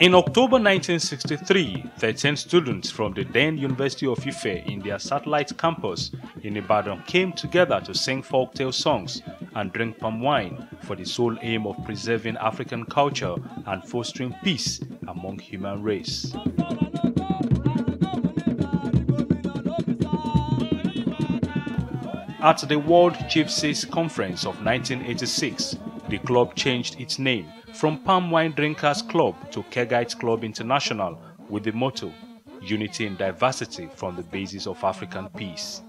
In October 1963, 13 students from the then University of Ife in their satellite campus in Ibadan came together to sing folktale songs and drink palm wine for the sole aim of preserving African culture and fostering peace among human race. At the World Chiefs Conference of 1986, the club changed its name from Palm Wine Drinkers Club to Kegites Club International with the motto, Unity in Diversity from the basis of African peace.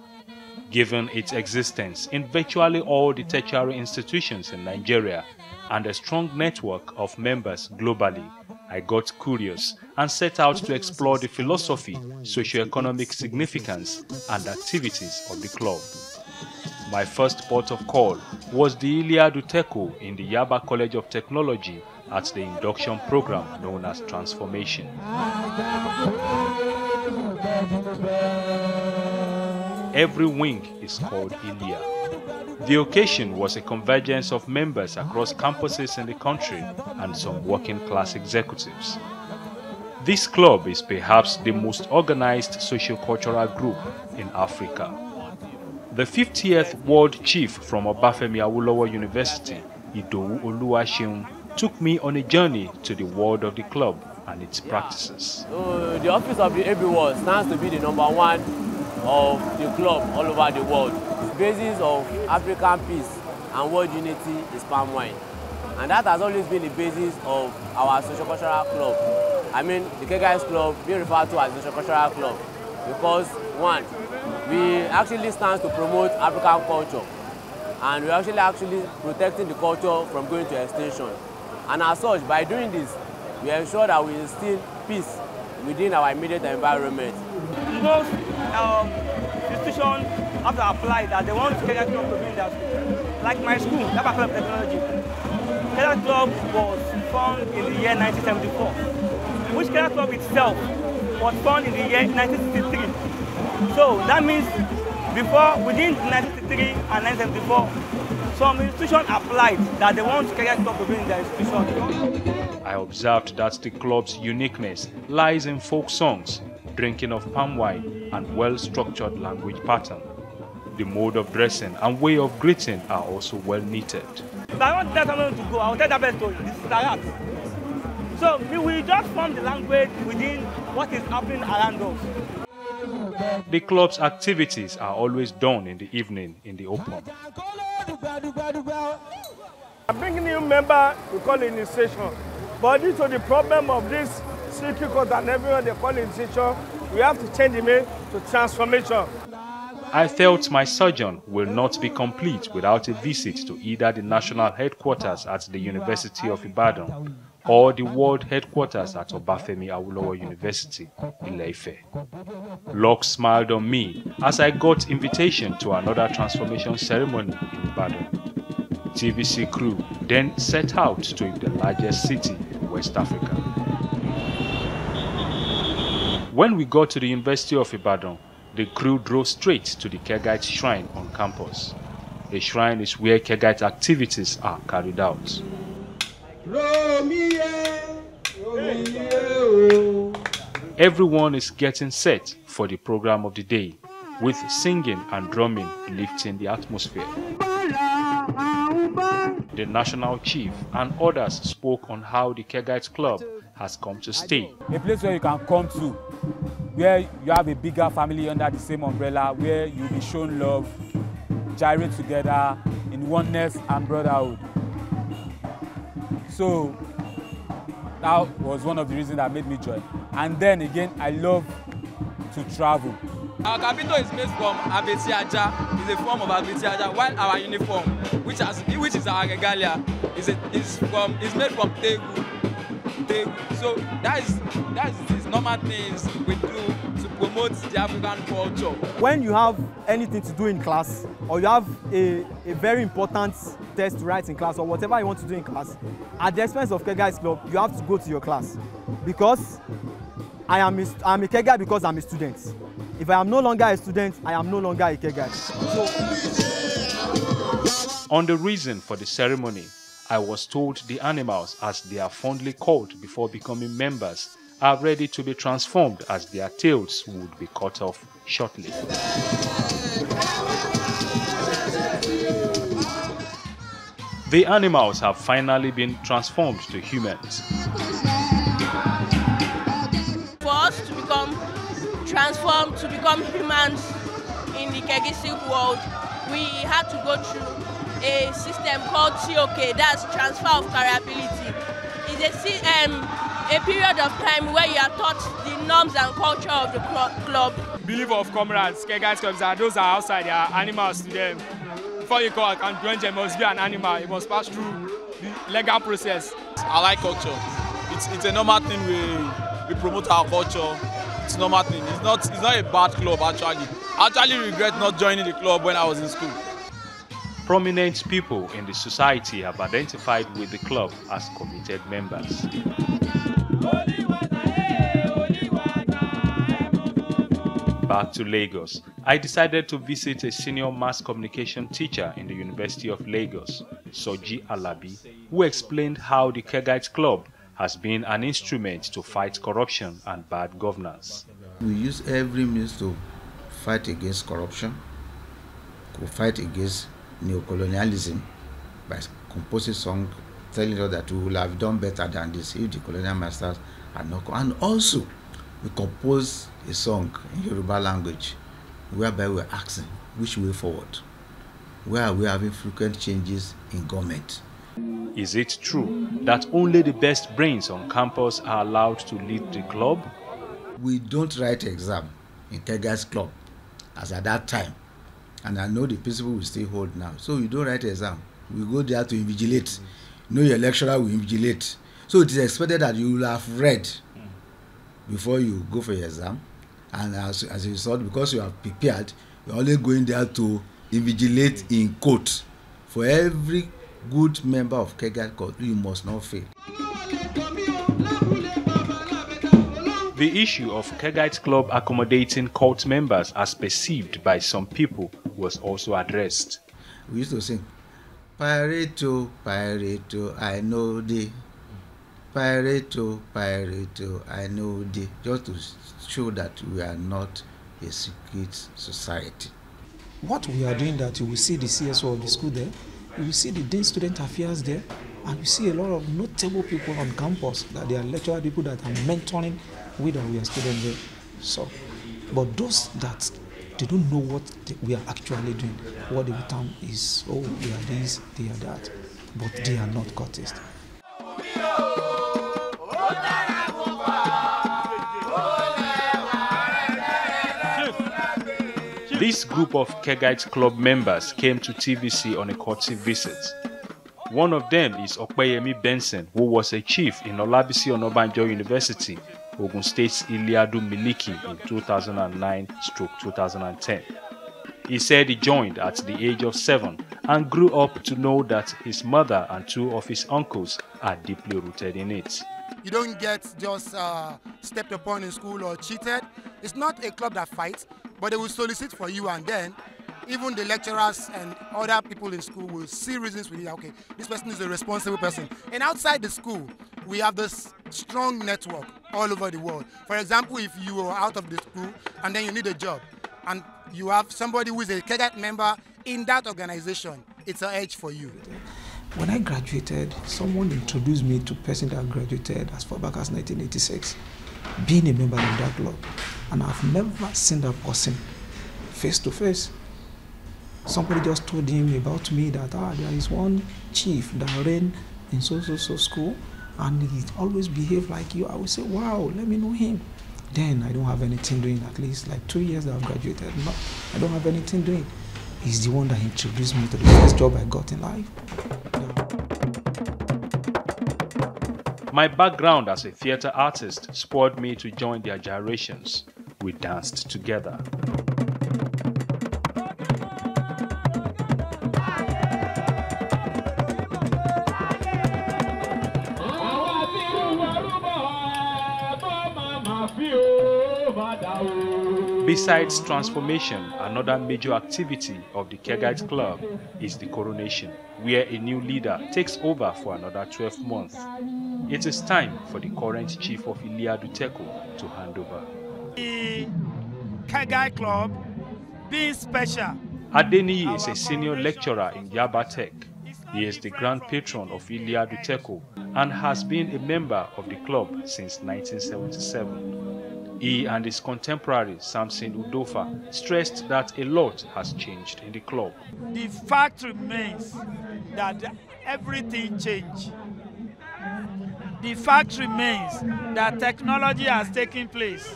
Given its existence in virtually all the tertiary institutions in Nigeria and a strong network of members globally, I got curious and set out to explore the philosophy, socio-economic significance and activities of the club. My first port of call was the Iliad Uteco in the Yaba College of Technology at the induction program known as Transformation. Every wing is called Iliad. The occasion was a convergence of members across campuses in the country and some working-class executives. This club is perhaps the most organized socio-cultural group in Africa. The 50th World Chief from Obafemi Awolowo University, Idowu Oluwaseun, took me on a journey to the world of the club and its practices. The office of the ABWORLD stands to be the #1 of the club all over the world. The basis of African peace and world unity is palm wine. And that has always been the basis of our socio-cultural club. I mean, the Kegites Club being referred to as the socio-cultural club because, one, we actually stand to promote African culture, and we're actually protecting the culture from going to extinction. And as such, by doing this, we ensure that we instill peace within our immediate environment. Most institutions have to apply that they want Kegites Club to be in their school. Like my school, Awakan Club of Technology. Kegites Club was formed in the year 1974, which Kegites Club itself was formed in the year 1963. So that means within 1963 and 1974, some institutions applied that they want Kegites Club to be in their institution. I observed that the club's uniqueness lies in folk songs, drinking of palm wine, and well-structured language pattern. The mode of dressing and way of greeting are also well knitted. If I want to tell someone to go, I will tell that story. This is Tarat. So we will just form the language within what is happening around us. The club's activities are always done in the evening in the open. I'm bringing new member, we call it initiation. But due to the problem of this secret code and everyone they call initiation, we have to change the name to transformation. I felt my sojourn will not be complete without a visit to either the national headquarters at the University of Ibadan or the world headquarters at Obafemi Awolowo University, Ile-Ife. Luck smiled on me as I got invitation to another transformation ceremony in Ibadan. TVC crew then set out to the largest city in West Africa. When we got to the University of Ibadan, the crew drove straight to the Kegite shrine on campus. The shrine is where Kegite activities are carried out. Everyone is getting set for the program of the day, with singing and drumming lifting the atmosphere. The national chief and others spoke on how the Kegites Club has come to stay. A place where you can come to, where you have a bigger family under the same umbrella, where you'll be shown love, gyrate together in oneness and brotherhood. So that was one of the reasons that made me join. And then again, I love to travel. Our capital is made from abetiaja, is a form of abetiaja, while our uniform, which is our regalia, is made from tegu. So that is normal things we do to promote the African culture. When you have anything to do in class, or you have a very important test to write in class, or whatever you want to do in class, at the expense of Kegites Club, you have to go to your class. Because I'm a Kegite because I'm a student. If I am no longer a student, I am no longer a Kegite. On the reason for the ceremony, I was told the animals, as they are fondly called before becoming members, are ready to be transformed as their tails would be cut off shortly. The animals have finally been transformed to humans. For us to become transformed, to become humans in the Kegites world, we had to go through a system called COK, that's transfer of carriability. It's a period of time where you are taught the norms and culture of the club. Belief of comrades, Kegites clubs, those are outside, they are animals to them. Before you can join them, must be an animal. It must pass through the legal process. I like culture. It's a normal thing. We promote our culture. It's a normal thing. It's not a bad club actually. I actually regret not joining the club when I was in school. Prominent people in the society have identified with the club as committed members. Back to Lagos, I decided to visit a senior mass communication teacher in the University of Lagos, Soji Alabi, who explained how the Kegites Club has been an instrument to fight corruption and bad governance. We use every means to fight against corruption, to fight against neocolonialism by composing songs telling us that we will have done better than this if the colonial masters had not come. And also, we composed a song in Yoruba language whereby we're asking which way forward, where are we having frequent changes in government. Is it true that only the best brains on campus are allowed to lead the club? We don't write exam in Kegites Club as at that time, and I know the principle will still hold now. So we don't write exam. We go there to invigilate. You know, your lecturer will invigilate. So it is expected that you will have read before you go for your exam, and as a result, because you are prepared, you are only going there to invigilate in court. For every good member of Kegites Club, you must not fail. The issue of Kegites Club accommodating cult members as perceived by some people was also addressed. We used to sing, Pareto, Pareto, I know thee. Pareto, Pareto, I know thee. Just to show that we are not a secret society. What we are doing that, you will see the CSO of the school there, you will see the Dean Student Affairs there, and you see a lot of notable people on campus, that they are lecturer people that are mentoring with our students there. So, but those that they don't know what we are actually doing, what the term is, oh, they are this, they are that, but they are not cultists. This group of Kegites Club members came to TVC on a courtesy visit. One of them is Opeyemi Benson, who was a chief in Olabisi Onabanjo University, Ogun State's Iliadu Miliki in 2009-2010. He said he joined at the age of 7 and grew up to know that his mother and 2 of his uncles are deeply rooted in it. You don't get just stepped upon in school or cheated. It's not a club that fights, but they will solicit for you, and then even the lecturers and other people in school will see reasons with it. Okay, this person is a responsible person. And outside the school, we have this strong network all over the world. For example, if you are out of the school and then you need a job, and you have somebody who is a Kegite member in that organization, it's an edge for you. When I graduated, someone introduced me to a person that graduated as far back as 1986, being a member of that club. And I've never seen that person face to face. Somebody just told him about me that there is one chief that ran in so school, and he always behaved like you. I would say, wow, let me know him. Then I don't have anything doing, at least like 2 years that I've graduated. No, I don't have anything doing. He's the one that introduced me to the first job I got in life. My background as a theatre artist spurred me to join their gyrations. We danced together. Besides transformation, another major activity of the Kegites Club is the coronation, where a new leader takes over for another 12 months. It is time for the current chief of Iliadu Teko to hand over. The Kegite Club being special. Adeniyi is a senior lecturer in Yaba Tech. He is the grand patron of Iliadu Teko and has been a member of the club since 1977. He and his contemporary Samson Udofa stressed that a lot has changed in the club. The fact remains that everything changed. The fact remains that technology has taken place.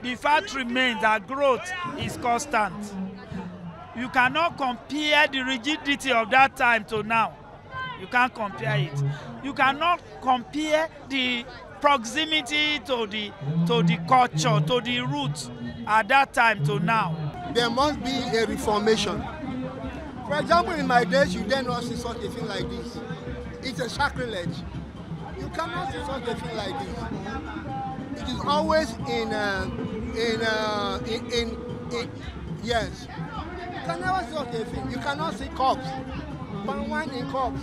The fact remains that growth is constant. You cannot compare the rigidity of that time to now. You can't compare it. You cannot compare the proximity to the culture, to the roots at that time to now. There must be a reformation. For example, in my days, you dare not see such a thing like this. It's a sacrilege. You cannot see such a thing like this. It is always yes. You can never see such a thing. You cannot see cups. Palm wine in cups.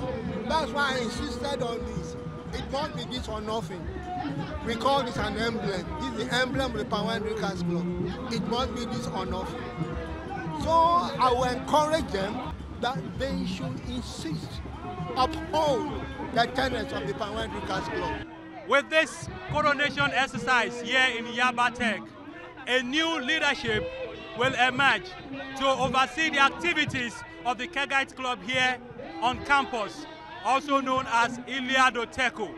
That's why I insisted on this. It must be this or nothing. We call this an emblem. This is the emblem of the Palm Wine Drinkers Club. It must be this or nothing. So I will encourage them that they should insist, uphold the tenets of the Palm Wine Drinkers Club. With this coronation exercise here in Yaba Tech, a new leadership will emerge to oversee the activities of the Kegite Club here on campus, also known as Iliadu Teko.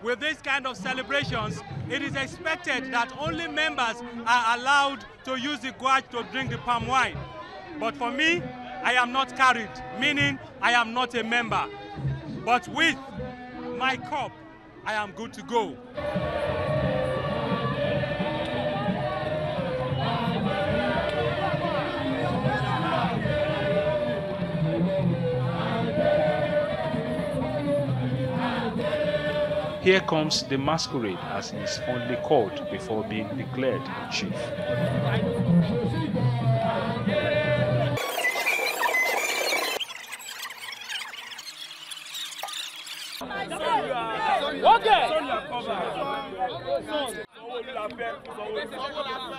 With this kind of celebrations, it is expected that only members are allowed to use the gourd to drink the palm wine. But for me, I am not carried, meaning I am not a member. But with my cup, I am good to go. Here comes the masquerade, as he is fondly called before being declared chief.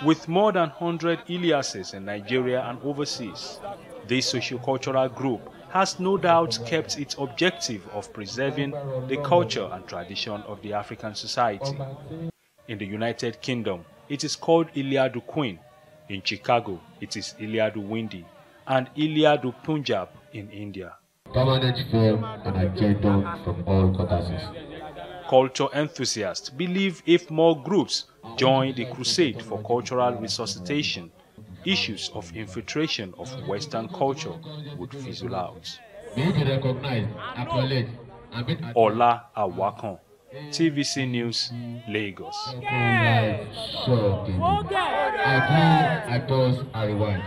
With more than 100 Iliases in Nigeria and overseas, this socio-cultural group has no doubt kept its objective of preserving the culture and tradition of the African society. In the United Kingdom, it is called Iliadu Queen. In Chicago, it is Iliadu Windy, and Iliadu Punjab in India. Permanent film and agenda from all quarters. Culture enthusiasts believe if more groups join the crusade for cultural resuscitation, issues of infiltration of Western culture would fizzle out. Ola Awakan, TVC News, Lagos. I pause, I rewind.